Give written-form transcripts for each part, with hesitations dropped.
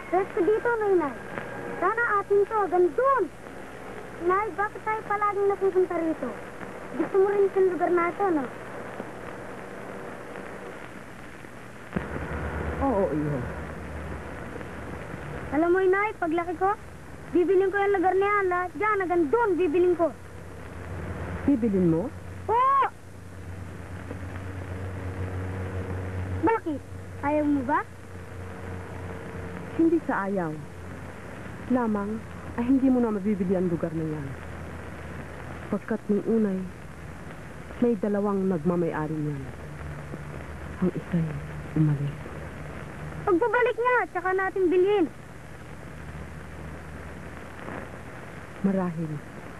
Resto dito, Nay. Sana atin to, gandun. Nay, bakit tayo palaging napupunta rito? Gusto mo rin sa lugar na ito, no? Oo, iho. Alam mo, Nay, paglaki ko, bibiling ko yung lugar na yan. Lahat dyan, hanggang doon, bibiling ko. Bibilin mo? Oo! Bakit? Ayaw mo ba? Hindi sa ayaw. Lamang ay hindi mo na mabibili ang lugar na yan. Pagkat nung unay, may dalawang nagmamay-ari niyan. Ang isa'y umalis. Pagbabalik niya, tsaka natin bilhin. Marahil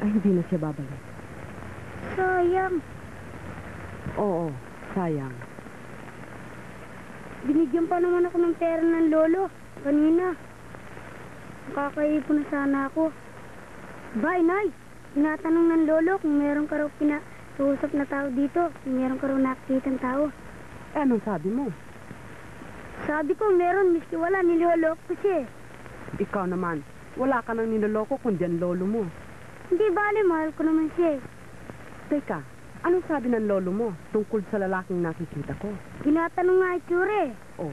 ay hindi na siya babalik. Sayang. Oo, sayang. Binigyan pa naman ako ng pera ng lolo. Kanina. Nakakaipon na sana ako. Bye, Nay. Tinatanong ng lolo kung meron ka raw pinakausap na tao dito. Kung meron ka raw nakikitang tao. Eh, anong sabi mo? Sabi ko meron, miski wala, niloloko ko siya. Ikaw naman, wala ka nang niloloko kundi ang lolo mo. Hindi bale, mahal ko naman siya. Teka, anong sabi ng lolo mo tungkol sa lalaking nakikita ko? Tinatanong nga itsura eh. Oh,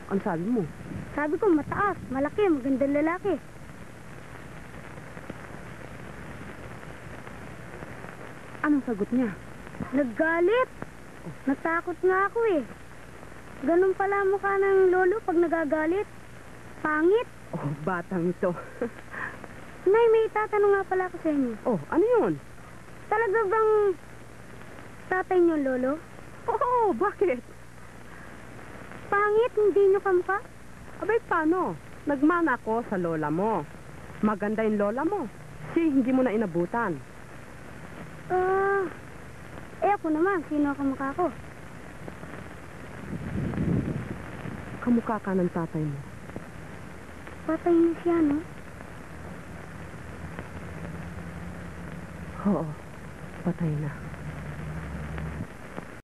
ang sabi mo? Sabi ko mataas, malaki, magandang lalaki. Anong sagot niya? Naggalit. Natakot nga ako eh. Ganun pala mukha ng lolo pag nagagalit. Pangit. Oh, batang ito. Nay, may tatanong nga pala ako sa inyo. Oh, ano yun? Talaga bang tatay niyo, lolo? Oo, bakit? Pangit, hindi niyo kamukha? Abay, paano? Nagmana ako sa lola mo. Maganda yung lola mo. Hindi mo na inabutan. Ako naman, sino ang kamukha ko? Kamukha ka ng tatay mo. Patay na siya, no? Oo, patay na.